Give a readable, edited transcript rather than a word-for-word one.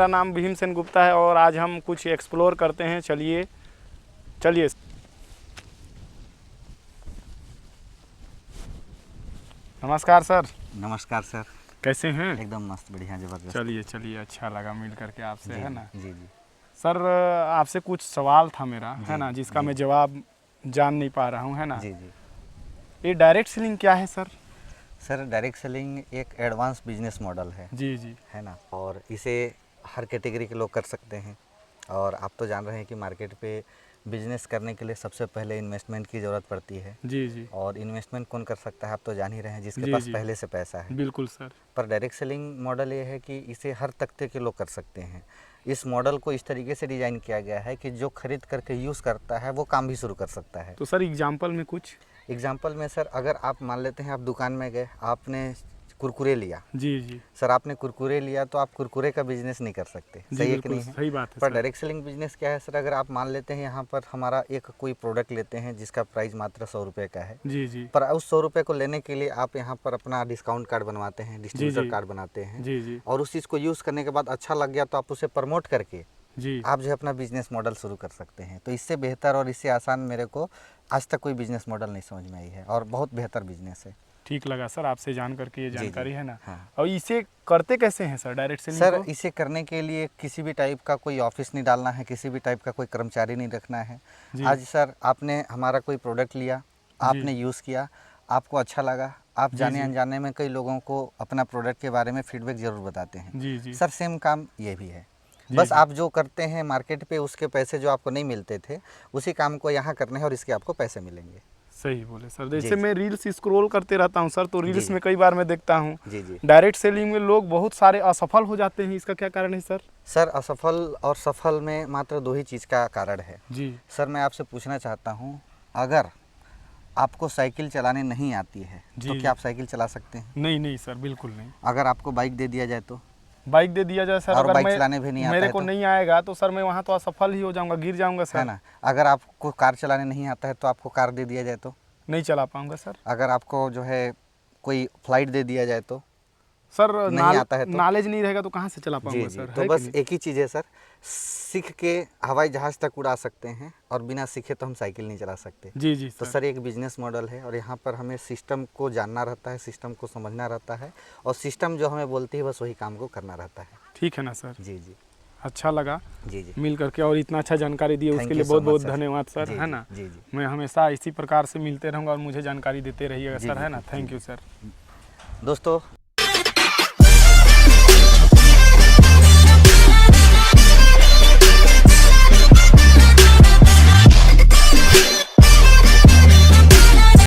मेरा नाम भीमसेन गुप्ता है और आज हम कुछ एक्सप्लोर करते हैं। चलिए चलिए। नमस्कार सर। नमस्कार सर। कैसे हैं? एकदम मस्त, बढ़िया, ज़बरदस्त। चलिए चलिए, अच्छा लगा मिल करके आपसे, है ना। जी जी सर आपसे कुछ सवाल था मेरा, है ना, जिसका जी मैं जवाब जान नहीं पा रहा हूँ, है ना। जी जी ये डायरेक्ट सेलिंग क्या है सर? सर, डायरेक्ट सेलिंग एक एडवांस बिजनेस मॉडल है। जी जी। है ना। और इसे हर कैटेगरी के लोग कर सकते हैं। और आप तो जान रहे हैं कि मार्केट पे बिजनेस करने के लिए सबसे पहले इन्वेस्टमेंट की ज़रूरत पड़ती है। जी जी। और इन्वेस्टमेंट कौन कर सकता है, आप तो जान ही रहे हैं, जिसके जी पास जी। पहले से पैसा है। बिल्कुल सर। पर डायरेक्ट सेलिंग मॉडल ये है कि इसे हर तबके के लोग कर सकते हैं। इस मॉडल को इस तरीके से डिज़ाइन किया गया है कि जो खरीद करके यूज़ करता है वो काम भी शुरू कर सकता है। तो सर एग्जाम्पल में कुछ? एग्जाम्पल में सर, अगर आप मान लेते हैं, आप दुकान में गए, आपने कुरकुरे लिया। जी जी। सर, आपने कुरकुरे लिया तो आप कुरकुरे का बिजनेस नहीं कर सकते, जी सही है कि बिल्कुल नहीं है। सही बात है पर सर। डायरेक्ट सेलिंग बिजनेस क्या है सर, अगर आप मान लेते हैं यहाँ पर हमारा एक कोई प्रोडक्ट लेते हैं जिसका प्राइस मात्र 100 रुपये का है। जी जी। पर उस 100 रुपये को लेने के लिए आप यहाँ पर अपना डिस्काउंट कार्ड बनवाते हैं, जी डिस्ट्रीब्यूटर जी। कार्ड बनाते हैं। जी जी। और उस चीज़ को यूज़ करने के बाद अच्छा लग गया तो आप उसे प्रमोट करके जी। आप जो है अपना बिजनेस मॉडल शुरू कर सकते हैं। तो इससे बेहतर और इससे आसान मेरे को आज तक कोई बिजनेस मॉडल नहीं समझ में आई है, और बहुत बेहतर बिजनेस है। ठीक लगा सर आपसे जान करके, ये जी जानकारी जी है ना। हाँ। और इसे करते कैसे हैं सर डायरेक्ट सेलिंग सर, को? इसे करने के लिए किसी भी टाइप का कोई ऑफिस नहीं डालना है, किसी भी टाइप का कोई कर्मचारी नहीं रखना है। जी आज सर, आपने हमारा कोई प्रोडक्ट लिया, जी। आपने यूज़ किया, आपको अच्छा लगा, आप जी जाने जी। अनजाने में कई लोगों को अपना प्रोडक्ट के बारे में फीडबैक ज़रूर बताते हैं। जी जी। सर, सेम काम ये भी है। जी बस जी। आप जो करते हैं मार्केट पे, उसके पैसे जो आपको नहीं मिलते थे, उसी काम को यहाँ करने हैं और इसके आपको पैसे मिलेंगे। सही बोले सर। जी जैसे जी मैं रील्स स्क्रॉल करते रहता हूँ सर, तो जी रील्स जी में कई बार मैं देखता हूँ जी जी डायरेक्ट सेलिंग में लोग बहुत सारे असफल हो जाते हैं। इसका क्या कारण है सर? सर, असफल और सफल में मात्र दो ही चीज़ का कारण है। जी सर, मैं आपसे पूछना चाहता हूँ, अगर आपको साइकिल चलाने नहीं आती है जी तो जी। क्या आप साइकिल चला सकते हैं? नहीं नहीं सर, बिल्कुल नहीं। अगर आपको बाइक दे दिया जाए तो? बाइक दे दिया जाए सर, और अगर बाइक मैं चलाने भी नहीं आता मेरे है को तो? नहीं आएगा तो सर मैं वहाँ तो असफल ही हो जाऊँगा, गिर जाऊँगा है सर। ना। अगर आपको कार चलाने नहीं आता है तो आपको कार दे दिया जाए तो? नहीं चला पाऊँगा सर। अगर आपको जो है कोई फ्लाइट दे दिया जाए तो? सर नहीं आता है तो? नॉलेज नहीं रहेगा तो कहाँ से चला जी पाऊँगा जी। सर, तो है कि बस नहीं? एक ही चीज़ है सर, सीख के हवाई जहाज़ तक उड़ा सकते हैं, और बिना सीखे तो हम साइकिल नहीं चला सकते। जी जी तो सर। सर, एक बिजनेस मॉडल है, और यहाँ पर हमें सिस्टम को जानना रहता है, सिस्टम को समझना रहता है, और सिस्टम जो हमें बोलती है बस वही काम को करना रहता है। ठीक है ना सर। जी जी अच्छा लगा जी जी। मिल करके, और इतना अच्छा जानकारी दी उसके थैंक लिए यू सो बहुत मच बहुत सर। धन्यवाद सर, जी है जी ना। जी जी मैं हमेशा इसी प्रकार से मिलते रहूँगा और मुझे जानकारी देते रहिएगा जी सर, जी है ना। जी थैंक जी। You sir. दोस्तों,